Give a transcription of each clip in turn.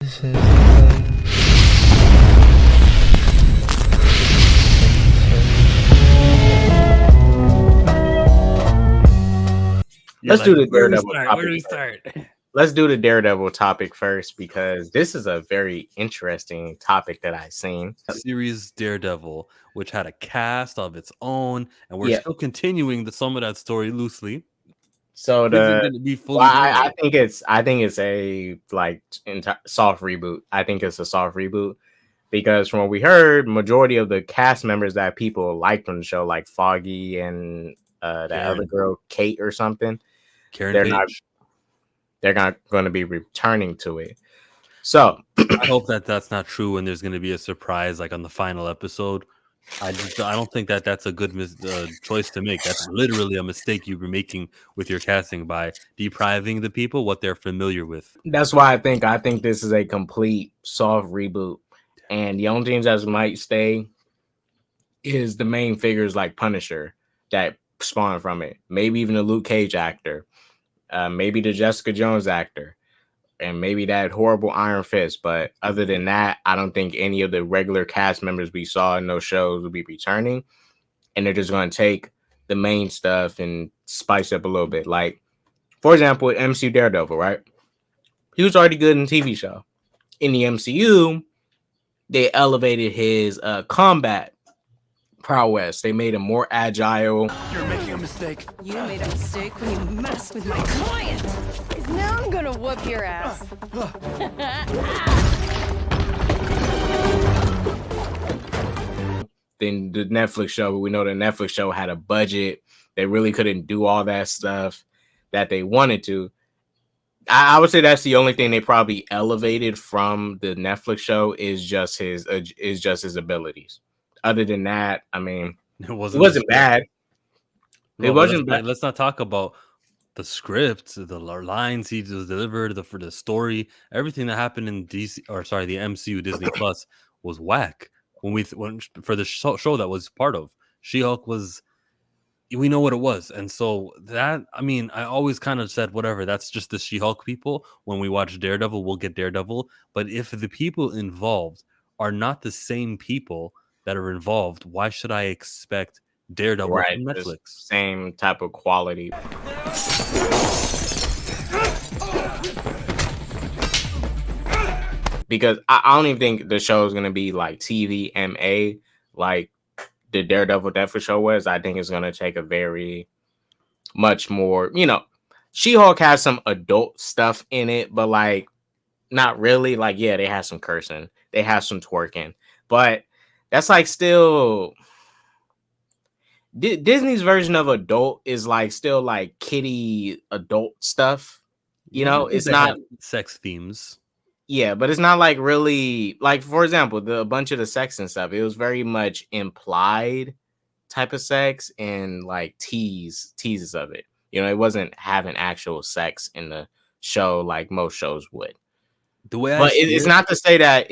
Let's do the Daredevil topic. Where do we start? Let's do the Daredevil topic first because this is a very interesting topic that I've seen. Series Daredevil, which had a cast of its own, and we're still continuing some of that story loosely. So I think it's a soft reboot. I think it's a soft reboot because from what we heard, majority of the cast members that people liked on the show, like Foggy and that other girl, Kate or something, they're not going to be returning to it. So I hope that's not true, and there's going to be a surprise like on the final episode. I don't think that's a good choice to make. That's literally a mistake you've been making with your casting by depriving the people what they're familiar with. That's why I think this is a complete soft reboot, and the only things that might stay is the main figures like Punisher that spawn from it. Maybe even the Luke Cage actor, maybe the Jessica Jones actor, and maybe that horrible Iron Fist. But other than that, I don't think any of the regular cast members we saw in those shows will be returning. And they're just going to take the main stuff and spice up a little bit. Like, for example, with MCU Daredevil, right? He was already good in the TV show. In the MCU, they elevated his combat prowess. They made him more agile. You're making a mistake. You made a mistake when you messed with my client. Because now I'm gonna whoop your ass. Then the Netflix show, we know the Netflix show had a budget. They really couldn't do all that stuff that they wanted to. I would say that's the only thing they probably elevated from the Netflix show is just his abilities. Other than that, I mean, it wasn't bad. No, it wasn't bad. Let's not talk about the script, the lines he just delivered, for the story, everything that happened in the MCU Disney Plus was whack. When for the show that was part of She-Hulk we know what it was, and so that I always kind of said whatever. That's just the She-Hulk people. When we watch Daredevil, we'll get Daredevil. But if the people involved are not the same people that are involved, why should I expect Daredevil from Netflix? Same type of quality. Because I don't even think the show is going to be like TVMA like the Daredevil Netflix show was. I think it's going to take a very much more, She-Hulk has some adult stuff in it, but like not really. Like, yeah, they have some cursing, they have some twerking, but that's like still Disney's version of adult is like still like kiddie adult stuff. It's not sex themes. Yeah, but it's not like really like, for example, a bunch of the sex and stuff. It was very much implied type of sex and like teases of it. It wasn't having actual sex in the show like most shows would. It's not to say that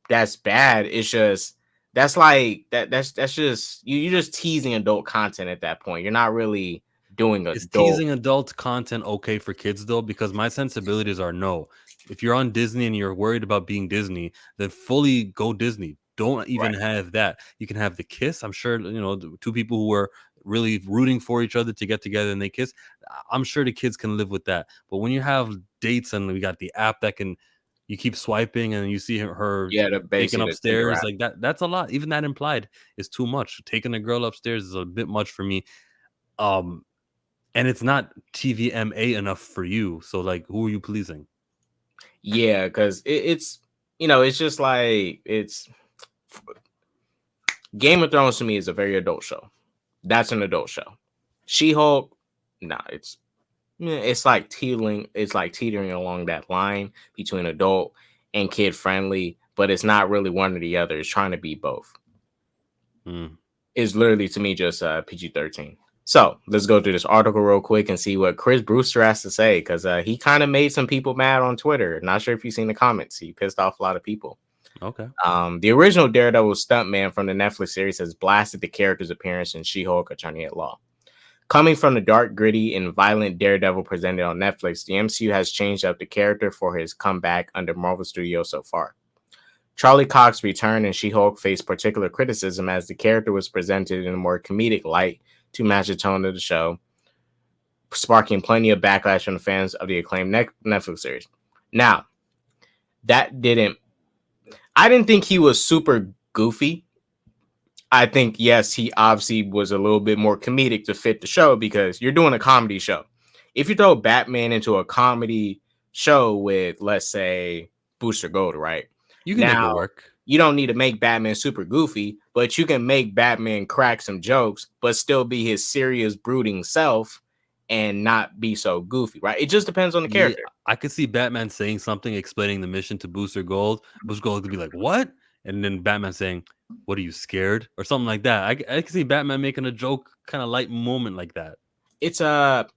that's bad. It's just that's just you're just teasing adult content at that point. You're not really doing adult. Is teasing adult content okay for kids though? Because my sensibilities are no. If you're on Disney and you're worried about being Disney, then fully go Disney. Don't even have that. You can have the kiss. I'm sure, two people who were really rooting for each other to get together and they kiss. I'm sure the kids can live with that. But when you have dates and we got the app that you keep swiping and you see her taking upstairs, like that's a lot. Even that implied is too much. Taking a girl upstairs is a bit much for me. And it's not TVMA enough for you. So like, who are you pleasing? Yeah, because it's it's just like Game of Thrones to me is a very adult show. That's an adult show. She-Hulk, it's like teetering. It's like teetering along that line between adult and kid friendly, but it's not really one or the other. It's trying to be both. It's literally to me just PG-13. So let's go through this article real quick and see what Chris Brewster has to say, because he kind of made some people mad on Twitter. Not sure if you've seen the comments. He pissed off a lot of people. Okay. The original Daredevil stuntman from the Netflix series has blasted the character's appearance in She-Hulk Attorney at Law. Coming from the dark, gritty, and violent Daredevil presented on Netflix, the MCU has changed up the character for his comeback under Marvel Studios so far. Charlie Cox's return in She-Hulk faced particular criticism as the character was presented in a more comedic light to match the tone of the show, sparking plenty of backlash from the fans of the acclaimed Netflix series. Now, I didn't think he was super goofy. I think, yes, he obviously was a little bit more comedic to fit the show because you're doing a comedy show. If you throw Batman into a comedy show with, let's say, Booster Gold, right? You can make it work. You don't need to make Batman super goofy, but you can make Batman crack some jokes, but still be his serious, brooding self and not be so goofy, right? It just depends on the character. I could see Batman saying something, explaining the mission to Booster Gold. Booster Gold could be like, "What?" And then Batman saying, "What, are you scared?" or something like that. I can see Batman making a joke, kind of light moment like that. It's have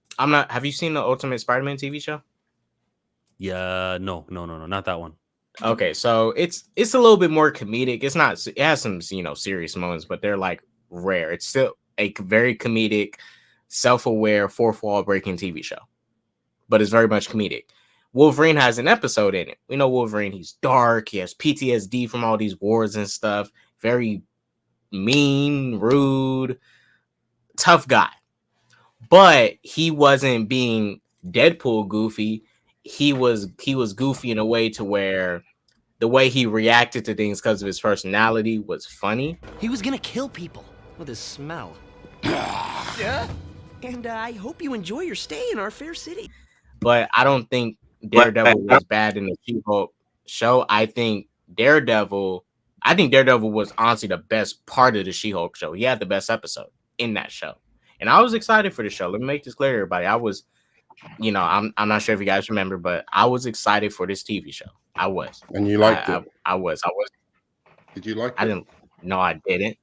you seen the Ultimate Spider-Man TV show? Yeah, no, not that one. Okay, so it's a little bit more comedic. It has some, serious moments, but they're like rare. It's still a very comedic, self-aware, fourth wall breaking TV show, but it's very much comedic. Wolverine has an episode in it. We know Wolverine, he's dark, he has PTSD from all these wars and stuff, very mean, rude, tough guy. But he wasn't being Deadpool goofy. He was goofy in a way to where the way he reacted to things because of his personality was funny. He was gonna kill people with his smell. Yeah. And I hope you enjoy your stay in our fair city. But I don't think Daredevil was bad in the She-Hulk show. I think Daredevil was honestly the best part of the She-Hulk show. He had the best episode in that show. And I was excited for the show. Let me make this clear, everybody. I was, I'm not sure if you guys remember, but I was excited for this TV show. I was. And you liked it? I was. Did you like it? I didn't. No, I didn't.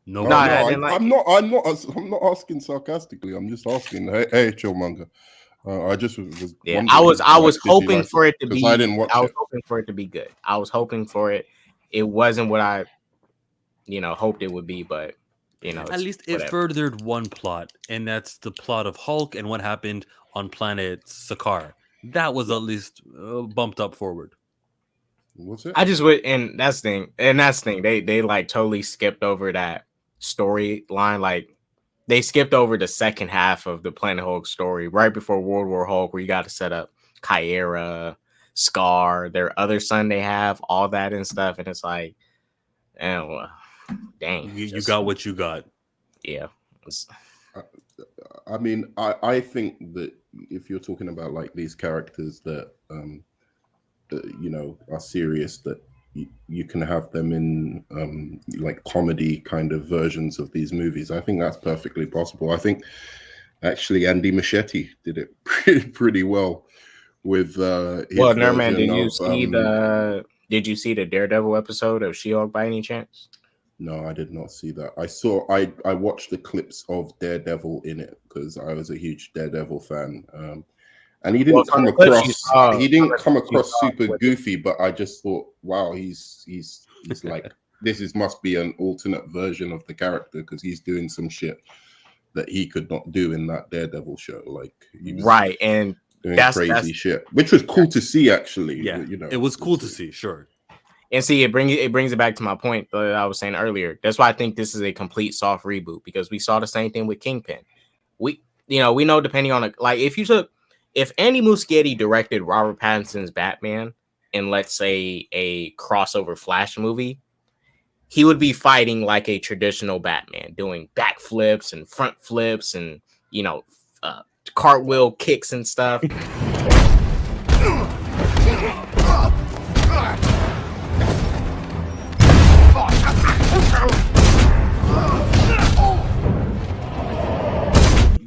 No, I didn't like I'm not asking sarcastically. I'm just asking. Hey, Chillmonger. I just was. Yeah, I was hoping for it to be. I didn't watch it. I was hoping for it to be good. I was hoping for it. It wasn't what I, hoped it would be, but at least it furthered one plot, and that's the plot of Hulk and what happened on planet Sakaar. That was at least bumped up forward. What's it? I just would, and that's the thing. They like totally skipped over that storyline. Like they skipped over the second half of the Planet Hulk story right before World War Hulk, where you got to set up Kyra, Scar, their other son they have, all that and stuff, and it's like, dang, you got what you got. Yeah. I mean, I think that if you're talking about like these characters that are serious, that you can have them in like comedy kind of versions of these movies. I think that's perfectly possible. I think actually Andy Muschietti did it pretty well with Nerman, did you see the Daredevil episode of She-Hulk by any chance? No, I did not see that. I watched the clips of Daredevil in it because I was a huge Daredevil fan. And he didn't come across super goofy, but I just thought, wow, he's like, must be an alternate version of the character because he's doing some shit that he could not do in that Daredevil show. Like he was right, and doing crazy shit, which was cool to see actually. Yeah, it was cool to see, sure. And see, it brings it back to my point that I was saying earlier. That's why I think this is a complete soft reboot because we saw the same thing with Kingpin. We know depending on if Andy Muschietti directed Robert Pattinson's Batman in, let's say, a crossover Flash movie, he would be fighting like a traditional Batman, doing backflips and front flips and, cartwheel kicks and stuff.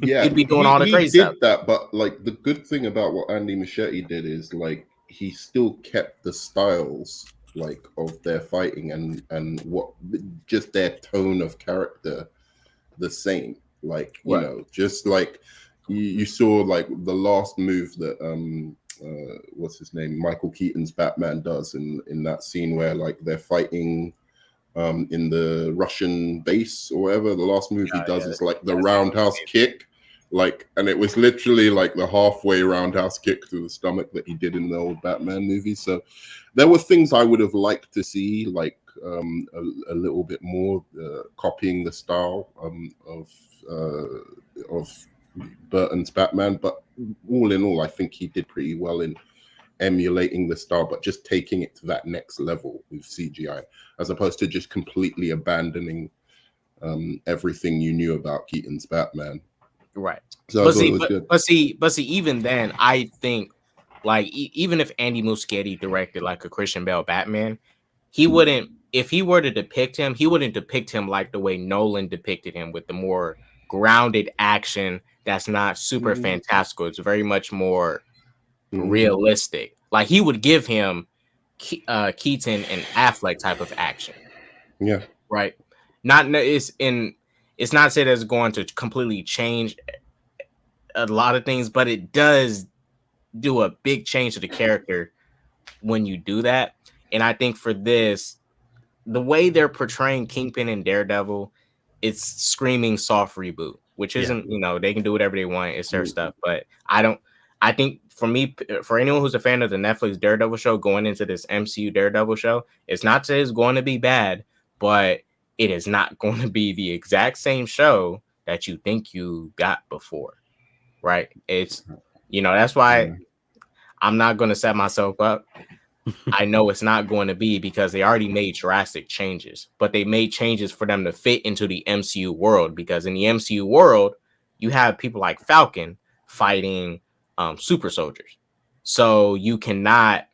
Yeah, he'd be doing all the crazy stuff. He did that, but like the good thing about what Andy Muschietti did is like he still kept the styles like of their fighting and what just their tone of character the same. Like just like you saw like the last move that what's his name, Michael Keaton's Batman does in that scene where like they're fighting in the Russian base or whatever. The last move he does is like the roundhouse kick. Like, and it was literally like the halfway roundhouse kick to the stomach that he did in the old Batman movie. So there were things I would have liked to see, like a little bit more copying the style of Burton's Batman. But all in all, I think he did pretty well in emulating the style, but just taking it to that next level with CGI, as opposed to just completely abandoning everything you knew about Keaton's Batman. Right. So but see, even then, I think like even if Andy Muschietti directed like a Christian Bale Batman, he wouldn't. If he were to depict him, he wouldn't depict him like the way Nolan depicted him, with the more grounded action that's not super fantastical. It's very much more realistic. Like he would give him Keaton and Affleck type of action. Yeah. Right. It's not said it's going to completely change a lot of things, but it does do a big change to the character when you do that. And I think for this, the way they're portraying Kingpin and Daredevil, it's screaming soft reboot, which isn't, they can do whatever they want. It's their stuff. But I think for me, for anyone who's a fan of the Netflix Daredevil show going into this MCU Daredevil show, it's not to say it's going to be bad, but it is not going to be the exact same show that you think you got before, right? It's, that's why I'm not going to set myself up. I know it's not going to be, because they already made drastic changes, but they made changes for them to fit into the MCU world, because in the MCU world, you have people like Falcon fighting super soldiers. So you can't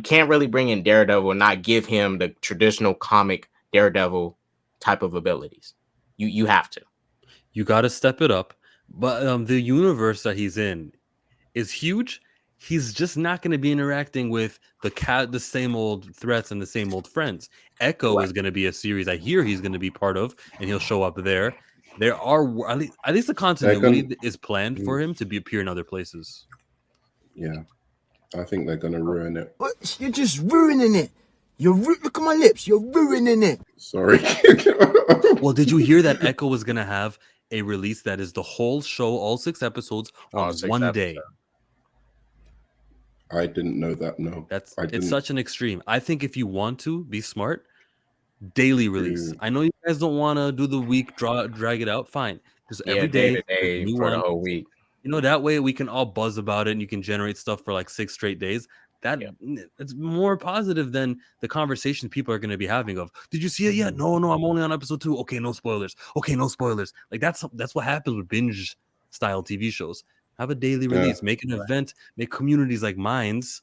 really bring in Daredevil and not give him the traditional comic Daredevil type of abilities. You have to. You got to step it up. But the universe that he's in is huge. He's just not going to be interacting with the same old threats and the same old friends. Echo is going to be a series I hear he's going to be part of, and he'll show up there. There are at least the continuity is planned for him to appear in other places. Yeah, I think they're going to ruin it. What? You're just ruining it. Look at my lips. You're ruining it. Sorry. Well, did you hear that Echo was going to have a release that is the whole show, all 6 episodes, on one day? I didn't know that. No, it's such an extreme. I think if you want to be smart, daily release. I know you guys don't want to do the week drag it out. Fine, just every day for the whole week. That way we can all buzz about it, and you can generate stuff for like 6 straight days. It's more positive than the conversation people are going to be having of, did you see it yet? No, I'm only on episode 2. Okay, no spoilers. Like that's what happens with binge style TV shows. Have a daily release, make an event, make communities like Minds,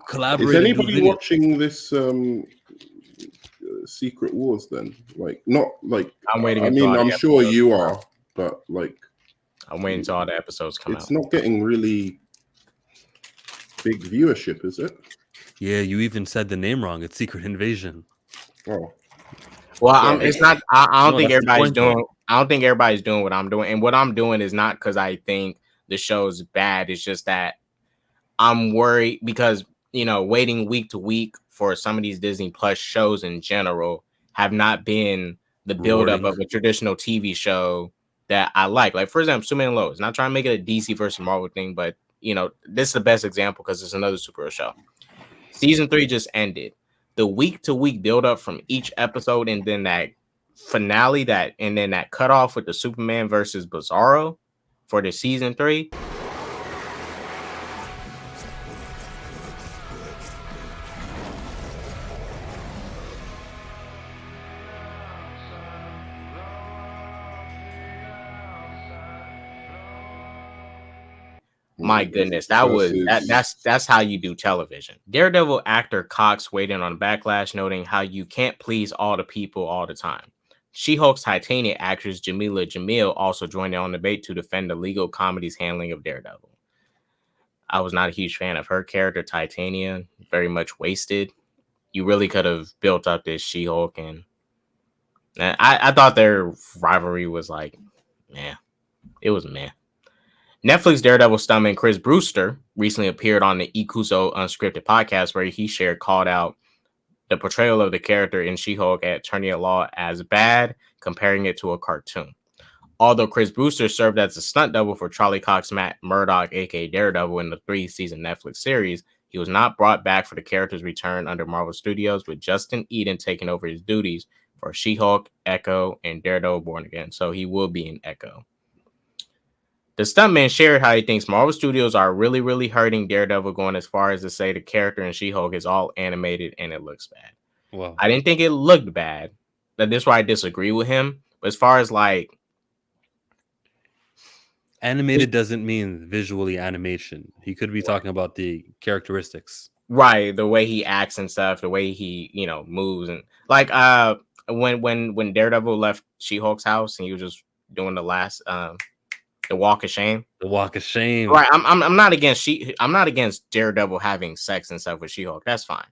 collaborate. Is anybody watching this Secret Wars then? Like, not like, I'm waiting. I'm sure you are, but like, I'm waiting until all the episodes come out. It's not getting really big viewership, is it? Yeah, you even said the name wrong. It's Secret Invasion. Oh. Well, it's not. I don't think everybody's doing. I don't think everybody's doing what I'm doing, and what I'm doing is not because I think the show's bad. It's just that I'm worried because waiting week to week for some of these Disney Plus shows in general have not been the buildup of a traditional TV show that I like. Like, for example, Superman Lois. Not trying to make it a DC versus Marvel thing, but this is the best example because it's another superhero show. Season 3 just ended. The week-to-week build-up from each episode, and then that finale, and then that cutoff with the Superman versus Bizarro for the season 3. My goodness, that's how you do television. Daredevil actor Cox weighed in on backlash, noting how you can't please all the people all the time. She-Hulk's Titania actress Jamila Jamil also joined in on the debate to defend the legal comedy's handling of Daredevil. I was not a huge fan of her character, Titania, very much wasted. You really could have built up this She-Hulk, and I thought their rivalry was like, it was meh. Netflix Daredevil stuntman Chris Brewster recently appeared on the Ikuzo Unscripted podcast, where he called out the portrayal of the character in She-Hulk at Attorney at Law as bad, comparing it to a cartoon. Although Chris Brewster served as a stunt double for Charlie Cox Matt Murdock, aka Daredevil, in the 3-season Netflix series, he was not brought back for the character's return under Marvel Studios, with Justin Eden taking over his duties for She-Hulk, Echo, and Daredevil Born Again. So he will be in Echo. The stuntman shared how he thinks Marvel Studios are really, really hurting Daredevil, going as far as to say the character in She-Hulk is all animated and it looks bad. Wow. I didn't think it looked bad. That's why I disagree with him. But as far as like Animated doesn't mean visually animation. He could be talking about the characteristics. right, the way he acts and stuff, the way he, moves, and like when Daredevil left She-Hulk's house and he was just doing the last the walk of shame. The walk of shame. Right. I'm not against I'm not against Daredevil having sex and stuff with She-Hulk. That's fine.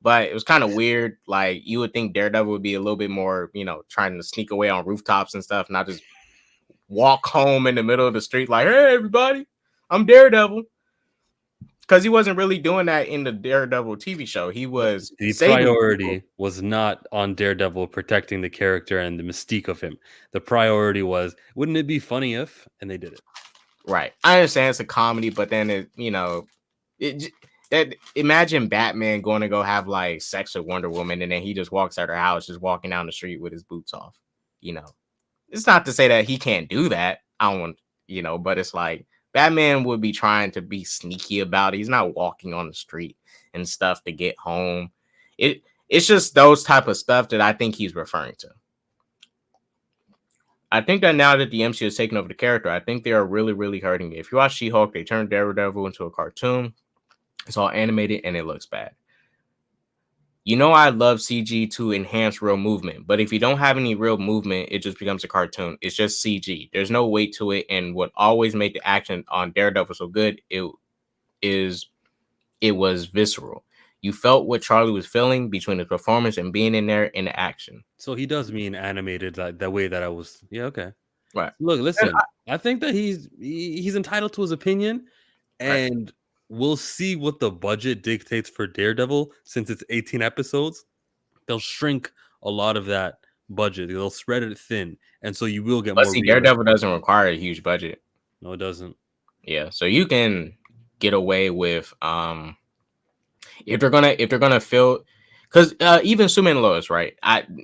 But it was kind of weird. Like, you would think Daredevil would be a little bit more, trying to sneak away on rooftops and stuff, not just walk home in the middle of the street like, hey, everybody, I'm Daredevil. Because he wasn't really doing that in the Daredevil TV show. He was the saving priority people. was not on Daredevil protecting the character and the mystique of him. The priority was, wouldn't it be funny if? And they did it. Right. I understand it's a comedy, but then imagine Batman going to go have like sex with Wonder Woman, and then he just walks out her house, just walking down the street with his boots off. It's not to say that he can't do that. I don't want, but it's like Batman would be trying to be sneaky about it. He's not walking on the street and stuff to get home. It's just those type of stuff that I think he's referring to. I think that now that the MCU has taken over the character, I think they are really, really hurting it. If you watch She-Hulk, they turned Daredevil into a cartoon. It's all animated and it looks bad. I love CG to enhance real movement, but if you don't have any real movement, it just becomes a cartoon. It's just CG. There's no weight to it, and what always made the action on Daredevil so good, it was visceral. You felt what Charlie was feeling between the performance and being in there in the action. So he does mean animated that way that I was. Yeah, okay. Right. Look, listen. I think that he's entitled to his opinion, and we'll see what the budget dictates for Daredevil. Since it's 18 episodes, they'll shrink a lot of that budget. They'll spread it thin, and so you will get more. See, Daredevil doesn't require a huge budget. No, it doesn't. Yeah, so you can get away with if they're gonna fill, because even Superman and Lois, right?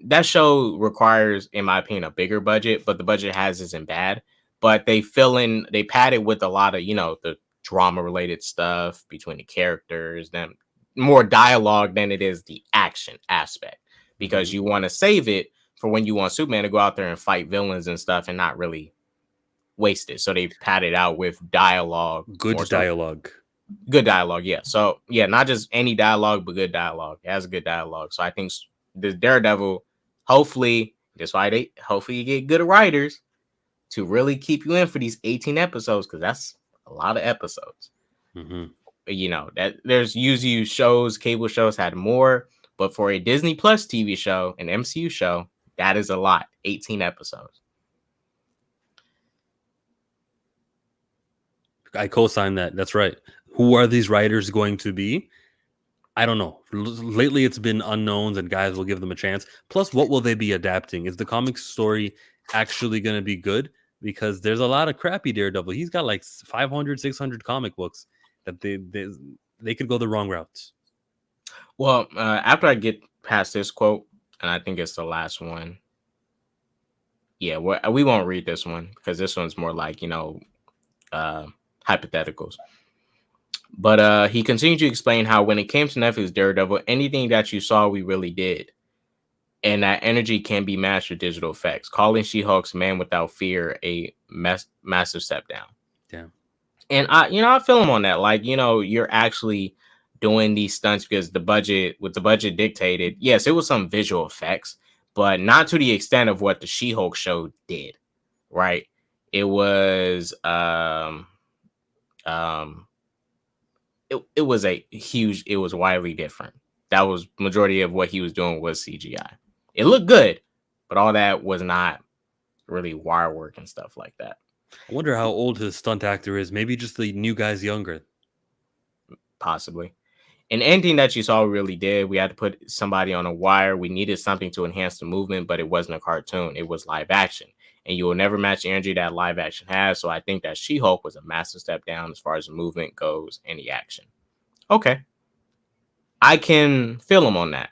That show requires, in my opinion, a bigger budget, but the budget isn't bad. But they pad it with a lot of the drama related stuff between the characters, then more dialogue than it is the action aspect, because you want to save it for when you want Superman to go out there and fight villains and stuff and not really waste it. So they pad it out with dialogue, good dialogue. Good dialogue, yeah. So yeah, not just any dialogue, but good dialogue. It has a good dialogue. So I think the Daredevil, hopefully you get good writers to really keep you in for these 18 episodes, because that's a lot of episodes. That there's usually shows, cable shows had more, but for a Disney Plus TV show, an MCU show, that is a lot. 18 episodes. I co-sign that. That's right. Who are these writers going to be? I don't know. Lately, it's been unknowns, and guys will give them a chance. Plus, what will they be adapting? Is the comic story actually going to be good? Because there's a lot of crappy Daredevil. He's got like 500, 600 comic books that they could go the wrong routes. Well, after I get past this quote, and I think it's the last one. Yeah, we won't read this one because this one's more like, hypotheticals. But he continued to explain how when it came to Netflix Daredevil, anything that you saw, we really did. And that energy can be matched with digital effects, calling She-Hulk's Man Without Fear a massive step down. Damn. And I feel him on that. Like, you're actually doing these stunts because the budget dictated. Yes, it was some visual effects, but not to the extent of what the She-Hulk show did. Right? It was it was widely different. That was majority of what he was doing was CGI. It looked good, but all that was not really wire work and stuff like that. I wonder how old his stunt actor is. Maybe just the new guy's younger. Possibly. And anything that you saw really did, we had to put somebody on a wire. We needed something to enhance the movement, but it wasn't a cartoon. It was live action. and you will never match the energy that live action has. So I think that She-Hulk was a massive step down as far as movement goes and the action. Okay. I can feel him on that.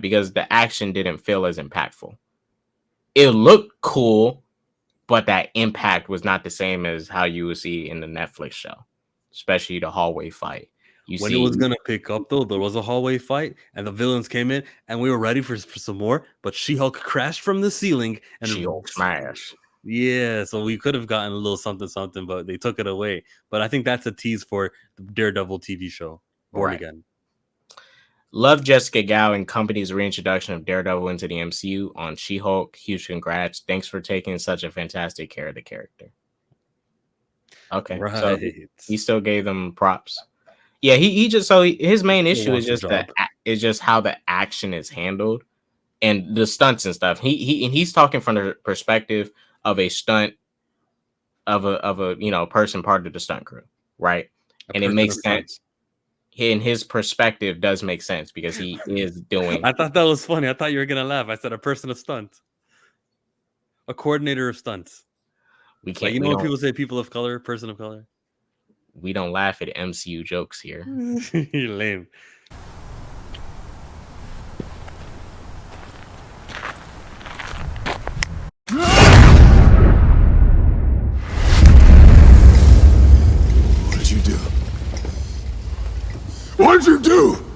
Because the action didn't feel as impactful. It looked cool, but that impact was not the same as how you would see in the Netflix show, especially the hallway fight. When it was gonna pick up, though, there was a hallway fight, and the villains came in, and we were ready for some more. But She-Hulk crashed from the ceiling, and She-Hulk smash. Yeah, so we could have gotten a little something, but they took it away. But I think that's a tease for the Daredevil TV show, Born Again. Love Jessica Gao and company's reintroduction of Daredevil into the MCU on She-Hulk. Huge congrats. Thanks for taking such a fantastic care of the character. Okay, right. So he still gave them props. Yeah, his main issue is just how the action is handled and the stunts and stuff. He's talking from the perspective of a stunt of a person part of the stunt crew, right? And it makes sense. In his perspective does make sense because he is doing. I thought that was funny. I thought you were gonna laugh. I said a person of stunts, a coordinator of stunts. We can't. Like, when people say people of color, person of color. We don't laugh at MCU jokes here. You're lame. What did you do? What did you do?